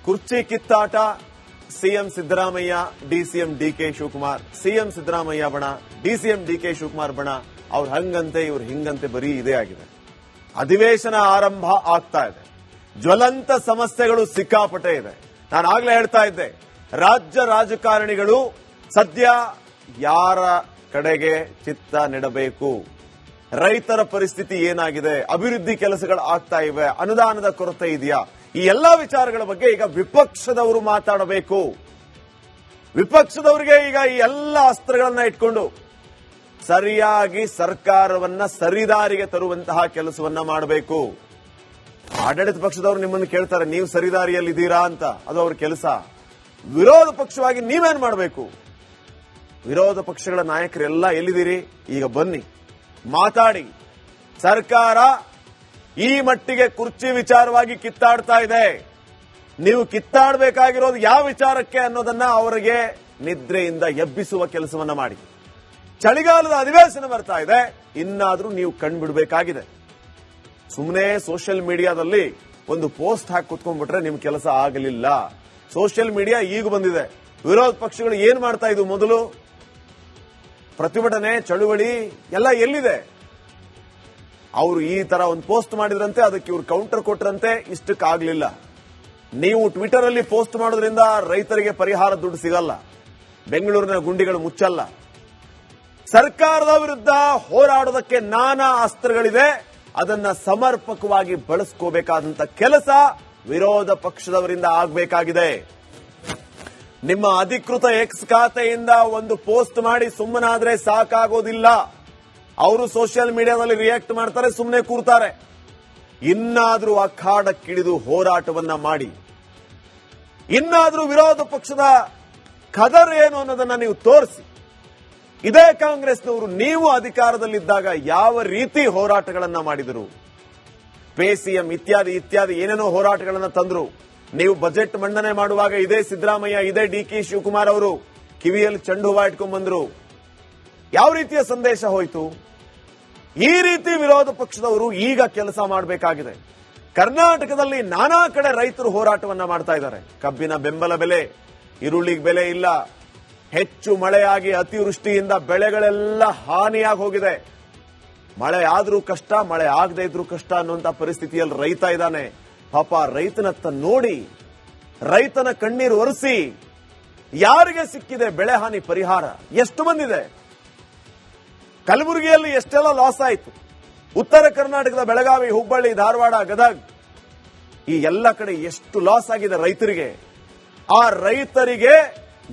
ಕುರ್ಚಿ ಕಿತ್ತಾಟ, CM Siddaramaiah, DCM DK Shivakumar. CM Siddaramaiah ಬಣ, ಡಿಸಿಎಂ ಡಿಕೆ ಶಿವಕುಮಾರ್ ಬಣ. ಅವ್ರು ಹಂಗಂತೆ ಇವ್ರು ಹಿಂಗಂತೆ ಬರೀ ಇದೇ ಆಗಿದೆ. ಅಧಿವೇಶನ ಆರಂಭ ಆಗ್ತಾ ಇದೆ. ಜ್ವಲಂತ ಸಮಸ್ಯೆಗಳು ಸಿಕ್ಕಾಪಟ್ಟೆ ಇದೆ. ನಾನು ಆಗ್ಲೇ ಹೇಳ್ತಾ ಇದ್ದೆ, ರಾಜ್ಯ ರಾಜಕಾರಣಿಗಳು ಸದ್ಯ ಯಾರ ಕಡೆಗೆ ಚಿತ್ತ ನೆಡಬೇಕು, ರೈತರ ಪರಿಸ್ಥಿತಿ ಏನಾಗಿದೆ, ಅಭಿವೃದ್ಧಿ ಕೆಲಸಗಳು ಆಗ್ತಾ ಇವೆ, ಅನುದಾನದ ಕೊರತೆ ಇದೆಯಾ, ಈ ಎಲ್ಲಾ ವಿಚಾರಗಳ ಬಗ್ಗೆ ಈಗ ವಿಪಕ್ಷದವರು ಮಾತಾಡಬೇಕು. ವಿಪಕ್ಷದವರಿಗೆ ಈಗ ಈ ಎಲ್ಲ ಅಸ್ತ್ರಗಳನ್ನ ಇಟ್ಕೊಂಡು ಸರಿಯಾಗಿ ಸರ್ಕಾರವನ್ನ ಸರಿದಾರಿಗೆ ತರುವಂತಹ ಕೆಲಸವನ್ನ ಮಾಡಬೇಕು. ಆಡಳಿತ ಪಕ್ಷದವರು ನಿಮ್ಮನ್ನು ಕೇಳ್ತಾರೆ, ನೀವು ಸರಿದಾರಿಯಲ್ಲಿದ್ದೀರಾ ಅಂತ. ಅದು ಅವ್ರ ಕೆಲಸ. ವಿರೋಧ ಪಕ್ಷವಾಗಿ ನೀವೇನ್ ಮಾಡಬೇಕು? ವಿರೋಧ ಪಕ್ಷಗಳ ನಾಯಕರೆಲ್ಲ ಎಲ್ಲಿದ್ದೀರಿ? ಈಗ ಬನ್ನಿ, ಮಾತಾಡಿ. ಸರ್ಕಾರ ಈ ಮಟ್ಟಿಗೆ ಕುರ್ಚಿ ವಿಚಾರವಾಗಿ ಕಿತ್ತಾಡ್ತಾ ಇದೆ. ನೀವು ಕಿತ್ತಾಡಬೇಕಾಗಿರೋದು ಯಾವ ವಿಚಾರಕ್ಕೆ ಅನ್ನೋದನ್ನ ಅವರಿಗೆ ನಿದ್ರೆಯಿಂದ ಎಬ್ಬಿಸುವ ಕೆಲಸವನ್ನ ಮಾಡಿ. ಚಳಿಗಾಲದ ಅಧಿವೇಶನ ಬರ್ತಾ ಇದೆ, ಇನ್ನಾದ್ರೂ ನೀವು ಕಂಡುಬಿಡಬೇಕಾಗಿದೆ. ಸುಮ್ಮನೆ ಸೋಷಿಯಲ್ ಮೀಡಿಯಾದಲ್ಲಿ ಒಂದು ಪೋಸ್ಟ್ ಹಾಕಿ ಕುತ್ಕೊಂಡ್ಬಿಟ್ರೆ ನಿಮ್ ಕೆಲಸ ಆಗಲಿಲ್ಲ. ಸೋಷಿಯಲ್ ಮೀಡಿಯಾ ಈಗ ಬಂದಿದೆ. ವಿರೋಧ ಪಕ್ಷಗಳು ಏನ್ ಮಾಡ್ತಾ ಇದ್ವು ಮೊದಲು? ಪ್ರತಿಭಟನೆ, ಚಳುವಳಿ ಎಲ್ಲ ಎಲ್ಲಿದೆ? ಅವರು ಈ ತರ ಒಂದು ಪೋಸ್ಟ್ ಮಾಡಿದ್ರಂತೆ, ಅದಕ್ಕೆ ಇವ್ರು ಕೌಂಟರ್ ಕೊಟ್ರಂತೆ, ಇಷ್ಟಕ್ಕಾಗ್ಲಿಲ್ಲ. ನೀವು ಟ್ವಿಟರ್ ಅಲ್ಲಿ ಪೋಸ್ಟ್ ಮಾಡೋದ್ರಿಂದ ರೈತರಿಗೆ ಪರಿಹಾರ ದುಡ್ಡು ಸಿಗಲ್ಲ, ಬೆಂಗಳೂರಿನ ಗುಂಡಿಗಳು ಮುಚ್ಚಲ್ಲ. ಸರ್ಕಾರದ ವಿರುದ್ಧ ಹೋರಾಡೋದಕ್ಕೆ ನಾನಾ ಅಸ್ತ್ರಗಳಿದೆ. ಅದನ್ನ ಸಮರ್ಪಕವಾಗಿ ಬಳಸ್ಕೋಬೇಕಾದಂತ ಕೆಲಸ ವಿರೋಧ ಪಕ್ಷದವರಿಂದ ಆಗಬೇಕಾಗಿದೆ. ನಿಮ್ಮ ಅಧಿಕೃತ ಎಕ್ಸ್ ಖಾತೆಯಿಂದ ಒಂದು ಪೋಸ್ಟ್ ಮಾಡಿ ಸುಮ್ಮನಾದ್ರೆ ಸಾಕಾಗೋದಿಲ್ಲ. ಅವರು ಸೋಷಿಯಲ್ ಮೀಡಿಯಾದಲ್ಲಿ ರಿಯಾಕ್ಟ್ ಮಾಡ್ತಾರೆ, ಸುಮ್ಮನೆ ಕೂರ್ತಾರೆ. ಇನ್ನಾದ್ರೂ ಅಖಾಡಕ್ಕಿಳಿದು ಹೋರಾಟವನ್ನ ಮಾಡಿ. ಇನ್ನಾದ್ರೂ ವಿರೋಧ ಪಕ್ಷದ ಖದರ್ ಏನು ಅನ್ನೋದನ್ನ ನೀವು ತೋರಿಸಿ. ಇದೇ ಕಾಂಗ್ರೆಸ್ನವರು ನೀವು ಅಧಿಕಾರದಲ್ಲಿದ್ದಾಗ ಯಾವ ರೀತಿ ಹೋರಾಟಗಳನ್ನ ಮಾಡಿದರು? ಪೇಸಿಎಂ ಇತ್ಯಾದಿ ಇತ್ಯಾದಿ ಏನೇನೋ ಹೋರಾಟಗಳನ್ನ ತಂದ್ರು. ನೀವು ಬಜೆಟ್ ಮಂಡನೆ ಮಾಡುವಾಗ ಇದೇ ಸಿದ್ದರಾಮಯ್ಯ, ಇದೇ ಡಿಕೆ ಶಿವಕುಮಾರ್ ಅವರು ಕಿವಿಯಲ್ಲಿ ಚೆಂಡು ಹೂವ ಇಟ್ಕೊಂಡ್ ಬಂದ್ರು. ಯಾವ ರೀತಿಯ ಸಂದೇಶ ಹೋಯಿತು? ಈ ರೀತಿ ವಿರೋಧ ಪಕ್ಷದವರು ಈಗ ಕೆಲಸ ಮಾಡಬೇಕಾಗಿದೆ. ಕರ್ನಾಟಕದಲ್ಲಿ ನಾನಾ ಕಡೆ ರೈತರು ಹೋರಾಟವನ್ನ ಮಾಡ್ತಾ ಇದ್ದಾರೆ. ಕಬ್ಬಿನ ಬೆಂಬಲ ಬೆಲೆ, ಈರುಳ್ಳಿಗೆ ಬೆಲೆ ಇಲ್ಲ, ಹೆಚ್ಚು ಮಳೆಯಾಗಿ ಅತಿವೃಷ್ಟಿಯಿಂದ ಬೆಳೆಗಳೆಲ್ಲ ಹಾನಿಯಾಗಿ ಹೋಗಿದೆ. ಮಳೆ ಆದ್ರೂ ಕಷ್ಟ, ಮಳೆ ಆಗದೆ ಇದ್ರೂ ಕಷ್ಟ ಅನ್ನುವಂತ ಪರಿಸ್ಥಿತಿಯಲ್ಲಿ ರೈತ ಇದ್ದಾನೆ. ಪಾಪ ರೈತನತ್ತ ನೋಡಿ, ರೈತನ ಕಣ್ಣೀರು ಒರೆಸಿ. ಯಾರಿಗೆ ಸಿಕ್ಕಿದೆ ಬೆಳೆ ಹಾನಿ ಪರಿಹಾರ? ಎಷ್ಟು ಬಂದಿದೆ? ಕಲಬುರಗಿಯಲ್ಲಿ ಎಷ್ಟೆಲ್ಲ ಲಾಸ್ ಆಯಿತು. ಉತ್ತರ ಕರ್ನಾಟಕದ ಬೆಳಗಾವಿ, ಹುಬ್ಬಳ್ಳಿ, ಧಾರವಾಡ, ಗದಗ ಈ ಎಲ್ಲ ಕಡೆ ಎಷ್ಟು ಲಾಸ್ ಆಗಿದೆ ರೈತರಿಗೆ. ಆ ರೈತರಿಗೆ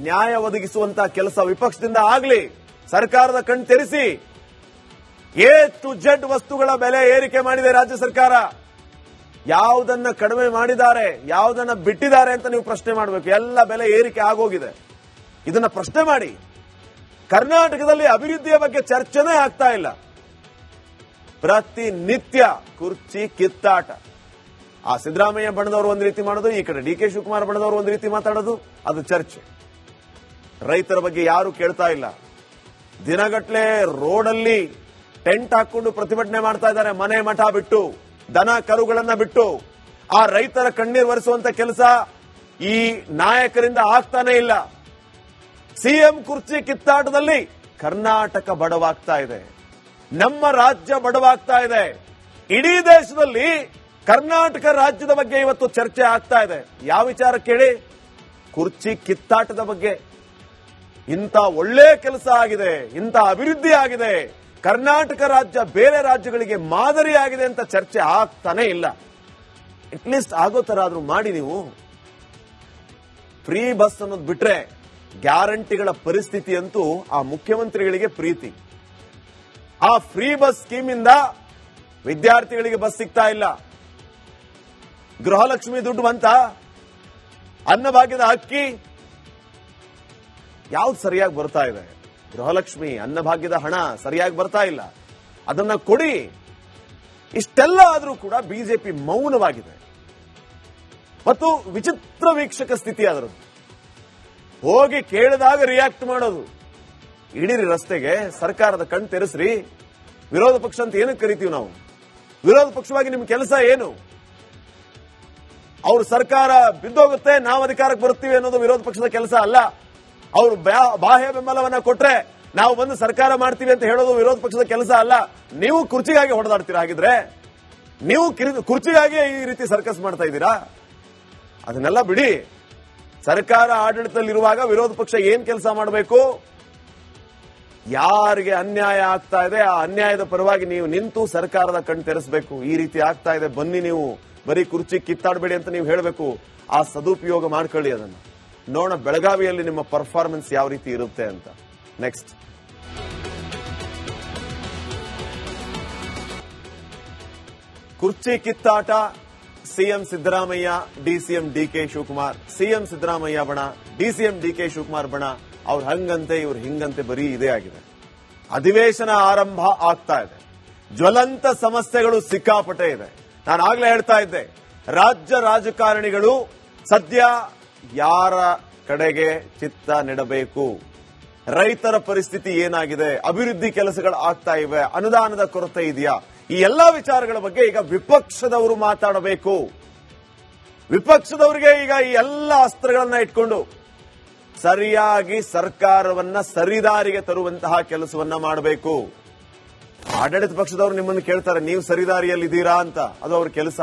ನ್ಯಾಯ ಒದಗಿಸುವಂತಹ ಕೆಲಸ ವಿಪಕ್ಷದಿಂದ ಆಗಲಿ. ಸರ್ಕಾರದ ಕಣ್ ತೆರೆಸಿ. ಎ ಟು ಜೆಡ್ ವಸ್ತುಗಳ ಬೆಲೆ ಏರಿಕೆ ಮಾಡಿದೆ ರಾಜ್ಯ ಸರ್ಕಾರ. ಯಾವುದನ್ನ ಕಡಿಮೆ ಮಾಡಿದ್ದಾರೆ, ಯಾವುದನ್ನ ಬಿಟ್ಟಿದ್ದಾರೆ ಅಂತ ನೀವು ಪ್ರಶ್ನೆ ಮಾಡಬೇಕು. ಎಲ್ಲ ಬೆಲೆ ಏರಿಕೆ ಆಗೋಗಿದೆ. ಇದನ್ನ ಪ್ರಶ್ನೆ ಮಾಡಿ. ಕರ್ನಾಟಕದಲ್ಲಿ ಅಭಿವೃದ್ಧಿಯ ಬಗ್ಗೆ ಚರ್ಚೆನೇ ಆಗ್ತಾ ಇಲ್ಲ. ಪ್ರತಿನಿತ್ಯ ಕುರ್ಚಿ ಕಿತ್ತಾಟ. ಆ ಸಿದ್ದರಾಮಯ್ಯ ಬಣದವರು ಒಂದು ರೀತಿ ಮಾಡೋದು, ಈ ಕಡೆ ಡಿಕೆ ಶಿವಕುಮಾರ್ ಬಣದವರು ಒಂದು ರೀತಿ ಮಾತಾಡೋದು, ಅದು ಚರ್ಚೆ. ರೈತರ ಬಗ್ಗೆ ಯಾರು ಕೇಳ್ತಾ ಇಲ್ಲ. ದಿನಗಟ್ಲೆ ರೋಡಲ್ಲಿ ಟೆಂಟ್ ಹಾಕೊಂಡು ಪ್ರತಿಭಟನೆ ಮಾಡ್ತಾ ಇದ್ದಾರೆ, ಮನೆ ಮಠ ಬಿಟ್ಟು, ದನ ಕರುಗಳನ್ನ ಬಿಟ್ಟು. ಆ ರೈತರ ಕಣ್ಣೀರು ಒರೆಸುವಂತ ಕೆಲಸ ಈ ನಾಯಕರಿಂದ ಆಗ್ತಾನೆ ಇಲ್ಲ. ಸಿಎಂ ಕುರ್ಚಿ ಕಿತ್ತಾಟದಲ್ಲಿ ಕರ್ನಾಟಕ ಬಡವಾಗ್ತಾ ಇದೆ, ನಮ್ಮ ರಾಜ್ಯ ಬಡವಾಗ್ತಾ ಇದೆ. ಇಡೀ ದೇಶದಲ್ಲಿ ಕರ್ನಾಟಕ ರಾಜ್ಯದ ಬಗ್ಗೆ ಇವತ್ತು ಚರ್ಚೆ ಆಗ್ತಾ ಇದೆ. ಯಾವ ವಿಚಾರ ಕೇಳಿ? ಕುರ್ಚಿ ಕಿತ್ತಾಟದ ಬಗ್ಗೆ. ಇಂಥ ಒಳ್ಳೆ ಕೆಲಸ ಆಗಿದೆ, ಇಂಥ ಅಭಿವೃದ್ಧಿ ಆಗಿದೆ, ಕರ್ನಾಟಕ ರಾಜ್ಯ ಬೇರೆ ರಾಜ್ಯಗಳಿಗೆ ಮಾದರಿಯಾಗಿದೆ ಅಂತ ಚರ್ಚೆ ಆಗ್ತಾನೆ ಇಲ್ಲ. ಅಟ್ಲೀಸ್ಟ್ ಆಗೋ ತರ ಆದ್ರೂ ಮಾಡಿ. ನೀವು ಫ್ರೀ ಬಸ್ ಅನ್ನೋದು ಬಿಟ್ರೆ ಗ್ಯಾರಂಟಿಗಳ ಪರಿಸ್ಥಿತಿ ಅಂತೂ ಆ ಮುಖ್ಯಮಂತ್ರಿಗಳಿಗೆ ಪ್ರೀತಿ. ಆ ಫ್ರೀ ಬಸ್ ಸ್ಕೀಮ್ ಇಂದ ವಿದ್ಯಾರ್ಥಿಗಳಿಗೆ ಬಸ್ ಸಿಗ್ತಾ ಇಲ್ಲ. ಗೃಹಲಕ್ಷ್ಮಿ ದುಡ್ಡು ಬಂತ? ಅನ್ನಭಾಗ್ಯದ ಅಕ್ಕಿ ಯಾವ್ದು ಸರಿಯಾಗಿ ಬರ್ತಾ ಇದೆ? ಗೃಹಲಕ್ಷ್ಮಿ, ಅನ್ನಭಾಗ್ಯದ ಹಣ ಸರಿಯಾಗಿ ಬರ್ತಾ ಇಲ್ಲ. ಅದನ್ನ ಕೊಡಿ. ಇಷ್ಟೆಲ್ಲ ಆದ್ರೂ ಕೂಡ ಬಿಜೆಪಿ ಮೌನವಾಗಿದೆ. ಮತ್ತು ವಿಚಿತ್ರ ವೀಕ್ಷಕ ಸ್ಥಿತಿ ಅದರದ್ದು. ಹೋಗಿ ಕೇಳಿದಾಗ ರಿಯಾಕ್ಟ್ ಮಾಡೋದು. ಇಡೀರಿ ರಸ್ತೆಗೆ, ಸರ್ಕಾರದ ಕಣ್ ತೆರೆಸ್ರಿ. ವಿರೋಧ ಪಕ್ಷ ಅಂತ ಏನಕ್ಕೆ ಕರಿತೀವಿ ನಾವು? ವಿರೋಧ ಪಕ್ಷವಾಗಿ ನಿಮ್ ಕೆಲಸ ಏನು? ಅವ್ರ ಸರ್ಕಾರ ಬಿದ್ದೋಗುತ್ತೆ, ನಾವು ಅಧಿಕಾರಕ್ಕೆ ಬರ್ತೀವಿ ಅನ್ನೋದು ವಿರೋಧ ಪಕ್ಷದ ಕೆಲಸ ಅಲ್ಲ. ಅವರು ಬಾಹ್ಯ ಬೆಂಬಲವನ್ನ ಕೊಟ್ರೆ ನಾವು ಬಂದು ಸರ್ಕಾರ ಮಾಡ್ತೀವಿ ಅಂತ ಹೇಳೋದು ವಿರೋಧ ಪಕ್ಷದ ಕೆಲಸ ಅಲ್ಲ. ನೀವು ಕುರ್ಚಿಗಾಗಿ ಹೊಡೆದಾಡ್ತೀರಾ? ಹಾಗಿದ್ರೆ ನೀವು ಕುರ್ಚಿಗಾಗಿ ಈ ರೀತಿ ಸರ್ಕಸ್ ಮಾಡ್ತಾ ಇದ್ದೀರಾ? ಅದನ್ನೆಲ್ಲ ಬಿಡಿ. ಸರ್ಕಾರ ಆಡಳಿತದಲ್ಲಿರುವಾಗ ವಿರೋಧ ಪಕ್ಷ ಏನ್ ಕೆಲಸ ಮಾಡಬೇಕು? ಯಾರಿಗೆ ಅನ್ಯಾಯ ಆಗ್ತಾ ಇದೆ ಆ ಅನ್ಯಾಯದ ಪರವಾಗಿ ನೀವು ನಿಂತು ಸರ್ಕಾರದ ಕಣ್ ತೆರೆಸಬೇಕು. ಈ ರೀತಿ ಆಗ್ತಾ ಇದೆ, ಬನ್ನಿ ನೀವು ಬರೀ ಕುರ್ಚಿ ಕಿತ್ತಾಡಬೇಡಿ ಅಂತ ನೀವು ಹೇಳಬೇಕು. ಆ ಸದುಪಯೋಗ ಮಾಡ್ಕೊಳ್ಳಿ. ಅದನ್ನ ನೋಡೋಣ ಬೆಳಗಾವಿಯಲ್ಲಿ ನಿಮ್ಮ ಪರ್ಫಾರ್ಮೆನ್ಸ್ ಯಾವ ರೀತಿ ಇರುತ್ತೆ ಅಂತ. ನೆಕ್ಸ್ಟ್, ಕುರ್ಚಿ ಕಿತ್ತಾಟ, CM Siddaramaiah, DCM DK Shivakumar. CM Siddaramaiah ಬಣ, ಡಿಸಿಎಂ ಡಿಕೆ ಶಿವಕುಮಾರ್ ಬಣ. ಅವ್ರು ಹಂಗಂತೆ ಇವ್ರು ಹಿಂಗಂತೆ, ಬರೀ ಇದೇ ಆಗಿದೆ. ಅಧಿವೇಶನ ಆರಂಭ ಆಗ್ತಾ ಇದೆ. ಜ್ವಲಂತ ಸಮಸ್ಯೆಗಳು ಸಿಕ್ಕಾಪಟ್ಟೆ ಇದೆ. ನಾನು ಆಗ್ಲೇ ಹೇಳ್ತಾ ಇದ್ದೆ, ರಾಜ್ಯ ರಾಜಕಾರಣಿಗಳು ಸದ್ಯ ಯಾರ ಕಡೆಗೆ ಚಿತ್ತ ನೆಡಬೇಕು, ರೈತರ ಪರಿಸ್ಥಿತಿ ಏನಾಗಿದೆ, ಅಭಿವೃದ್ಧಿ ಕೆಲಸಗಳು ಆಗ್ತಾ ಇವೆ, ಅನುದಾನದ ಕೊರತೆ ಇದೆಯಾ, ಈ ಎಲ್ಲಾ ವಿಚಾರಗಳ ಬಗ್ಗೆ ಈಗ ವಿಪಕ್ಷದವರು ಮಾತಾಡಬೇಕು. ವಿಪಕ್ಷದವರಿಗೆ ಈಗ ಈ ಎಲ್ಲ ಅಸ್ತ್ರಗಳನ್ನ ಇಟ್ಕೊಂಡು ಸರಿಯಾಗಿ ಸರ್ಕಾರವನ್ನ ಸರಿದಾರಿಗೆ ತರುವಂತಹ ಕೆಲಸವನ್ನ ಮಾಡಬೇಕು. ಆಡಳಿತ ಪಕ್ಷದವರು ನಿಮ್ಮನ್ನು ಕೇಳ್ತಾರೆ, ನೀವು ಸರಿದಾರಿಯಲ್ಲಿದ್ದೀರಾ ಅಂತ. ಅದು ಅವ್ರ ಕೆಲಸ.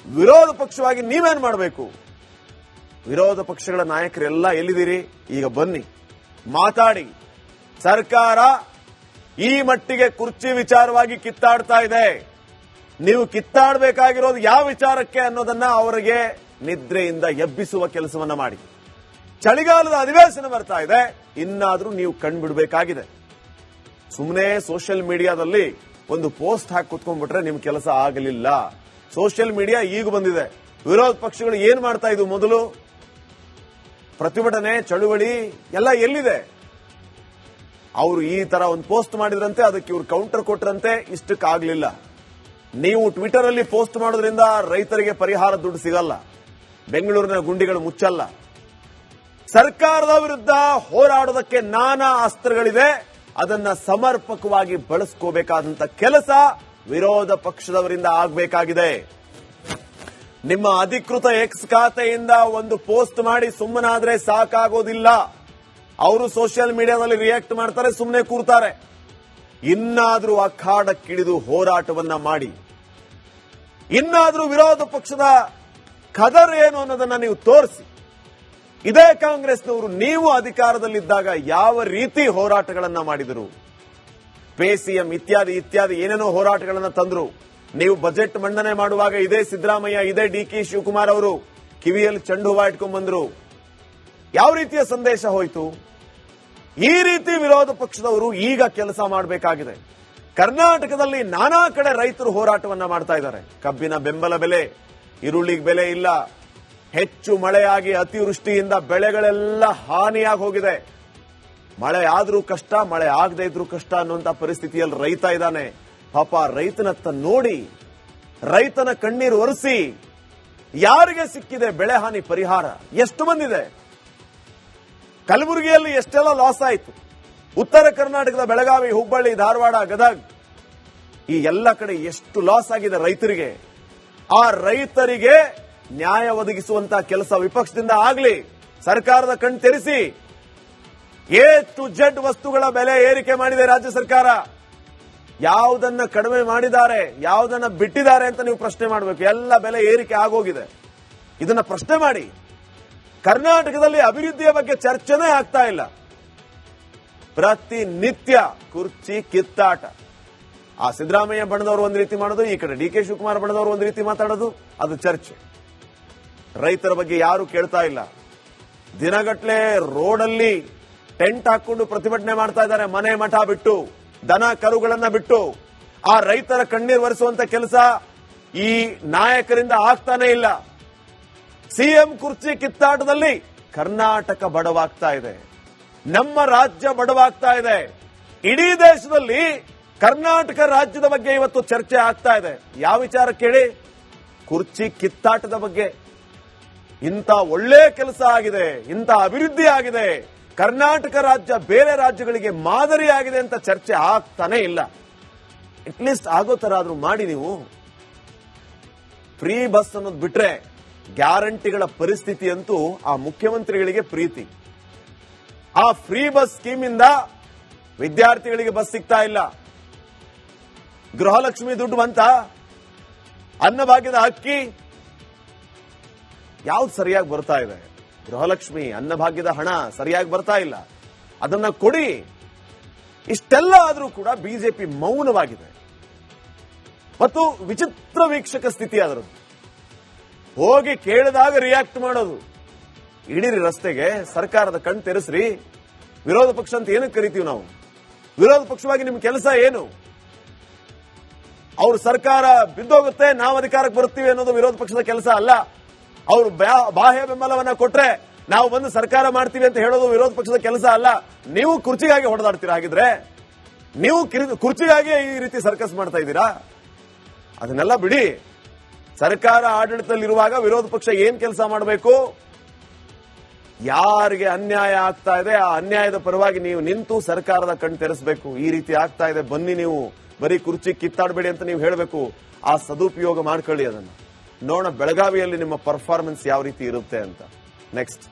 ವಿರೋಧ ಪಕ್ಷವಾಗಿ ನೀವೇನ್ ಮಾಡಬೇಕು? ವಿರೋಧ ಪಕ್ಷಗಳ ನಾಯಕರೆಲ್ಲ ಎಲ್ಲಿದ್ದೀರಿ? ಈಗ ಬನ್ನಿ, ಮಾತಾಡಿ. ಸರ್ಕಾರ ಈ ಮಟ್ಟಿಗೆ ಕುರ್ಚಿ ವಿಚಾರವಾಗಿ ಕಿತ್ತಾಡ್ತಾ ಇದೆ. ನೀವು ಕಿತ್ತಾಡಬೇಕಾಗಿರೋದು ಯಾವ ವಿಚಾರಕ್ಕೆ ಅನ್ನೋದನ್ನ ಅವರಿಗೆ ನಿದ್ರೆಯಿಂದ ಎಬ್ಬಿಸುವ ಕೆಲಸವನ್ನ ಮಾಡಿ. ಚಳಿಗಾಲದ ಅಧಿವೇಶನ ಬರ್ತಾ ಇದೆ, ಇನ್ನಾದ್ರೂ ನೀವು ಕಣ್ಬಿಡಬೇಕಾಗಿದೆ. ಸುಮ್ಮನೆ ಸೋಷಿಯಲ್ ಮೀಡಿಯಾದಲ್ಲಿ ಒಂದು ಪೋಸ್ಟ್ ಹಾಕಿ ಕುತ್ಕೊಂಡ್ಬಿಟ್ರೆ ನಿಮ್ ಕೆಲಸ ಆಗಲಿಲ್ಲ. ಸೋಷಿಯಲ್ ಮೀಡಿಯಾ ಈಗ ಬಂದಿದೆ. ವಿರೋಧ ಪಕ್ಷಗಳು ಏನ್ ಮಾಡ್ತಾ ಇದ್ವು ಮೊದಲು? ಪ್ರತಿಭಟನೆ, ಚಳುವಳಿ ಎಲ್ಲ ಎಲ್ಲಿದೆ? ಅವರು ಈ ತರ ಒಂದು ಪೋಸ್ಟ್ ಮಾಡಿದ್ರಂತೆ, ಅದಕ್ಕೆ ಇವ್ರು ಕೌಂಟರ್ ಕೊಟ್ರಂತೆ, ಇಷ್ಟಕ್ಕಾಗ್ಲಿಲ್ಲ. ನೀವು ಟ್ವಿಟರ್ ಅಲ್ಲಿ ಪೋಸ್ಟ್ ಮಾಡೋದ್ರಿಂದ ರೈತರಿಗೆ ಪರಿಹಾರ ದುಡ್ಡು ಸಿಗಲ್ಲ, ಬೆಂಗಳೂರಿನ ಗುಂಡಿಗಳು ಮುಚ್ಚಲ್ಲ. ಸರ್ಕಾರದ ವಿರುದ್ಧ ಹೋರಾಡೋದಕ್ಕೆ ನಾನಾ ಅಸ್ತ್ರಗಳಿದೆ. ಅದನ್ನ ಸಮರ್ಪಕವಾಗಿ ಬಳಸ್ಕೋಬೇಕಾದಂತ ಕೆಲಸ ವಿರೋಧ ಪಕ್ಷದವರಿಂದ ಆಗಬೇಕಾಗಿದೆ. ನಿಮ್ಮ ಅಧಿಕೃತ ಎಕ್ಸ್ ಖಾತೆಯಿಂದ ಒಂದು ಪೋಸ್ಟ್ ಮಾಡಿ ಸುಮ್ಮನಾದ್ರೆ ಸಾಕಾಗೋದಿಲ್ಲ. ಅವರು ಸೋಷಿಯಲ್ ಮೀಡಿಯಾದಲ್ಲಿ ರಿಯಾಕ್ಟ್ ಮಾಡ್ತಾರೆ, ಸುಮ್ಮನೆ ಕೂರ್ತಾರೆ. ಇನ್ನಾದ್ರೂ ಅಖಾಡಕ್ಕಿಳಿದು ಹೋರಾಟವನ್ನ ಮಾಡಿ. ಇನ್ನಾದ್ರೂ ವಿರೋಧ ಪಕ್ಷದ ಖದರ್ ಏನು ಅನ್ನೋದನ್ನ ನೀವು ತೋರಿಸಿ. ಇದೇ ಕಾಂಗ್ರೆಸ್ನವರು ನೀವು ಅಧಿಕಾರದಲ್ಲಿದ್ದಾಗ ಯಾವ ರೀತಿ ಹೋರಾಟಗಳನ್ನ ಮಾಡಿದರು? ಪೇಸಿಎಂ ಇತ್ಯಾದಿ ಇತ್ಯಾದಿ ಏನೇನೋ ಹೋರಾಟಗಳನ್ನ ತಂದ್ರು. ನೀವು ಬಜೆಟ್ ಮಂಡನೆ ಮಾಡುವಾಗ ಇದೇ ಸಿದ್ದರಾಮಯ್ಯ, ಇದೇ ಡಿಕೆ ಶಿವಕುಮಾರ್ ಅವರು ಕಿವಿಯಲ್ಲಿ ಚೆಂಡು ಹೂವ ಇಟ್ಕೊಂಡ್ ಬಂದ್ರು. ಯಾವ ರೀತಿಯ ಸಂದೇಶ ಹೋಯಿತು? ಈ ರೀತಿ ವಿರೋಧ ಪಕ್ಷದವರು ಈಗ ಕೆಲಸ ಮಾಡಬೇಕಾಗಿದೆ. ಕರ್ನಾಟಕದಲ್ಲಿ ನಾನಾ ಕಡೆ ರೈತರು ಹೋರಾಟವನ್ನ ಮಾಡ್ತಾ ಇದ್ದಾರೆ. ಕಬ್ಬಿನ ಬೆಂಬಲ ಬೆಲೆ, ಈರುಳ್ಳಿಗೆ ಬೆಲೆ ಇಲ್ಲ, ಹೆಚ್ಚು ಮಳೆಯಾಗಿ ಅತಿವೃಷ್ಟಿಯಿಂದ ಬೆಳೆಗಳೆಲ್ಲ ಹಾನಿಯಾಗಿ ಹೋಗಿದೆ. ಮಳೆ ಆದ್ರೂ ಕಷ್ಟ, ಮಳೆ ಆಗದೆ ಇದ್ರೂ ಕಷ್ಟ ಅನ್ನುವಂತ ಪರಿಸ್ಥಿತಿಯಲ್ಲಿ ರೈತ ಇದ್ದಾನೆ. ಪಾಪ ರೈತನತ್ತ ನೋಡಿ, ರೈತನ ಕಣ್ಣೀರು ಒರೆಸಿ. ಯಾರಿಗೆ ಸಿಕ್ಕಿದೆ ಬೆಳೆ ಹಾನಿ ಪರಿಹಾರ? ಎಷ್ಟು ಬಂದಿದೆ? ಕಲಬುರಗಿಯಲ್ಲಿ ಎಷ್ಟೆಲ್ಲ ಲಾಸ್ ಆಯಿತು. ಉತ್ತರ ಕರ್ನಾಟಕದ ಬೆಳಗಾವಿ, ಹುಬ್ಬಳ್ಳಿ, ಧಾರವಾಡ, ಗದಗ್ ಈ ಎಲ್ಲ ಕಡೆ ಎಷ್ಟು ಲಾಸ್ ಆಗಿದೆ ರೈತರಿಗೆ. ಆ ರೈತರಿಗೆ ನ್ಯಾಯ ಒದಗಿಸುವಂತಹ ಕೆಲಸ ವಿಪಕ್ಷದಿಂದ ಆಗಲಿ. ಸರ್ಕಾರದ ಕಣ್ ತೆರೆಸಿ. ಎ ಟು ಜೆಡ್ ವಸ್ತುಗಳ ಬೆಲೆ ಏರಿಕೆ ಮಾಡಿದೆ ರಾಜ್ಯ ಸರ್ಕಾರ. ಯಾವುದನ್ನ ಕಡಿಮೆ ಮಾಡಿದ್ದಾರೆ, ಯಾವುದನ್ನ ಬಿಟ್ಟಿದ್ದಾರೆ ಅಂತ ನೀವು ಪ್ರಶ್ನೆ ಮಾಡಬೇಕು. ಎಲ್ಲ ಬೆಲೆ ಏರಿಕೆ ಆಗೋಗಿದೆ. ಇದನ್ನ ಪ್ರಶ್ನೆ ಮಾಡಿ. ಕರ್ನಾಟಕದಲ್ಲಿ ಅಭಿವೃದ್ಧಿಯ ಬಗ್ಗೆ ಚರ್ಚೆನೇ ಆಗ್ತಾ ಇಲ್ಲ. ಪ್ರತಿನಿತ್ಯ ಕುರ್ಚಿ ಕಿತ್ತಾಟ. ಆ ಸಿದ್ದರಾಮಯ್ಯ ಬಣದವರು ಒಂದು ರೀತಿ ಮಾಡೋದು, ಈ ಕಡೆ ಡಿಕೆ ಶಿವಕುಮಾರ್ ಬಣದವರು ಒಂದು ರೀತಿ ಮಾತಾಡೋದು, ಅದು ಚರ್ಚೆ. ರೈತರ ಬಗ್ಗೆ ಯಾರು ಕೇಳ್ತಾ ಇಲ್ಲ. ದಿನಗಟ್ಲೆ ರೋಡಲ್ಲಿ ಟೆಂಟ್ ಹಾಕೊಂಡು ಪ್ರತಿಭಟನೆ ಮಾಡ್ತಾ ಇದ್ದಾರೆ. ಮನೆ ಮಠ ಬಿಟ್ಟು, ದನ ಕರುಗಳನ್ನ ಬಿಟ್ಟು. ಆ ರೈತರ ಕಣ್ಣೀರು ಒರೆಸುವಂತ ಕೆಲಸ ಈ ನಾಯಕರಿಂದ ಆಗ್ತಾನೆ ಇಲ್ಲ. ಸಿಎಂ ಕುರ್ಚಿ ಕಿತ್ತಾಟದಲ್ಲಿ ಕರ್ನಾಟಕ ಬಡವಾಗ್ತಾ ಇದೆ. ನಮ್ಮ ರಾಜ್ಯ ಬಡವಾಗ್ತಾ ಇದೆ. ಇಡೀ ದೇಶದಲ್ಲಿ ಕರ್ನಾಟಕ ರಾಜ್ಯದ ಬಗ್ಗೆ ಇವತ್ತು ಚರ್ಚೆ ಆಗ್ತಾ ಇದೆ. ಯಾವ ವಿಚಾರ ಕೇಳಿ? ಕುರ್ಚಿ ಕಿತ್ತಾಟದ ಬಗ್ಗೆ. ಇಂಥ ಒಳ್ಳೆ ಕೆಲಸ ಆಗಿದೆ, ಇಂಥ ಅಭಿವೃದ್ಧಿ ಆಗಿದೆ, ಕರ್ನಾಟಕ ರಾಜ್ಯ ಬೇರೆ ರಾಜ್ಯಗಳಿಗೆ ಮಾದರಿ ಆಗಿದೆ ಅಂತ ಚರ್ಚೆ ಆಗ್ತಾನೆ ಇಲ್ಲ. ಅಟ್ಲೀಸ್ಟ್ ಆಗೋ ತರ ಆದ್ರೂ ಮಾಡಿ. ನೀವು ಫ್ರೀ ಬಸ್ ಅನ್ನೋದು ಬಿಟ್ರೆ ಗ್ಯಾರಂಟಿಗಳ ಪರಿಸ್ಥಿತಿ ಅಂತೂ ಆ ಮುಖ್ಯಮಂತ್ರಿಗಳಿಗೆ ಪ್ರೀತಿ. ಆ ಫ್ರೀ ಬಸ್ ಸ್ಕೀಮ್ ಇಂದ ವಿದ್ಯಾರ್ಥಿಗಳಿಗೆ ಬಸ್ ಸಿಗ್ತಾ ಇಲ್ಲ. ಗೃಹಲಕ್ಷ್ಮಿ ದುಡ್ಡು ಬಂತ, ಅನ್ನಭಾಗ್ಯದ ಅಕ್ಕಿ ಯಾವ್ದು ಸರಿಯಾಗಿ ಬರ್ತಾ ಇದೆ? ಗೃಹಲಕ್ಷ್ಮಿ, ಅನ್ನಭಾಗ್ಯದ ಹಣ ಸರಿಯಾಗಿ ಬರ್ತಾ ಇಲ್ಲ, ಅದನ್ನ ಕೊಡಿ. ಇಷ್ಟೆಲ್ಲ ಆದ್ರೂ ಕೂಡ ಬಿಜೆಪಿ ಮೌನವಾಗಿದೆ. ಮತ್ತು ವಿಚಿತ್ರ ವೀಕ್ಷಕ ಸ್ಥಿತಿ ಅದರದ್ದು. ಹೋಗಿ ಕೇಳಿದಾಗ ರಿಯಾಕ್ಟ್ ಮಾಡೋದು. ಇಡೀರಿ ರಸ್ತೆಗೆ, ಸರ್ಕಾರದ ಕಣ್ ತೆರೆಸ್ರಿ. ವಿರೋಧ ಪಕ್ಷ ಅಂತ ಏನಕ್ಕೆ ಕರಿತೀವಿ ನಾವು? ವಿರೋಧ ಪಕ್ಷವಾಗಿ ನಿಮ್ ಕೆಲಸ ಏನು? ಅವ್ರ ಸರ್ಕಾರ ಬಿದ್ದೋಗುತ್ತೆ, ನಾವು ಅಧಿಕಾರಕ್ಕೆ ಬರ್ತೀವಿ ಅನ್ನೋದು ವಿರೋಧ ಪಕ್ಷದ ಕೆಲಸ ಅಲ್ಲ. ಅವರು ಬಾಹ್ಯ ಬೆಂಬಲವನ್ನ ಕೊಟ್ರೆ ನಾವು ಬಂದು ಸರ್ಕಾರ ಮಾಡ್ತೀವಿ ಅಂತ ಹೇಳೋದು ವಿರೋಧ ಪಕ್ಷದ ಕೆಲಸ ಅಲ್ಲ. ನೀವು ಕುರ್ಚಿಗಾಗಿ ಹೊಡೆದಾಡ್ತೀರಾ? ಹಾಗಿದ್ರೆ ನೀವು ಕುರ್ಚಿಗಾಗಿ ಈ ರೀತಿ ಸರ್ಕಸ್ ಮಾಡ್ತಾ ಇದ್ದೀರಾ? ಅದನ್ನೆಲ್ಲ ಬಿಡಿ. ಸರ್ಕಾರ ಆಡಳಿತದಲ್ಲಿರುವಾಗ ವಿರೋಧ ಪಕ್ಷ ಏನ್ ಕೆಲಸ ಮಾಡಬೇಕು? ಯಾರಿಗೆ ಅನ್ಯಾಯ ಆಗ್ತಾ ಇದೆ ಆ ಅನ್ಯಾಯದ ಪರವಾಗಿ ನೀವು ನಿಂತು ಸರ್ಕಾರದ ಕಣ್ ತೆರೆಸಬೇಕು. ಈ ರೀತಿ ಆಗ್ತಾ ಇದೆ, ಬನ್ನಿ ನೀವು ಬರೀ ಕುರ್ಚಿ ಕಿತ್ತಾಡಬೇಡಿ ಅಂತ ನೀವು ಹೇಳಬೇಕು. ಆ ಸದುಪಯೋಗ ಮಾಡ್ಕೊಳ್ಳಿ. ಅದನ್ನ ನೋಡೋಣ ಬೆಳಗಾವಿಯಲ್ಲಿ ನಿಮ್ಮ ಪರ್ಫಾರ್ಮೆನ್ಸ್ ಯಾವ ರೀತಿ ಇರುತ್ತೆ ಅಂತ. ನೆಕ್ಸ್ಟ್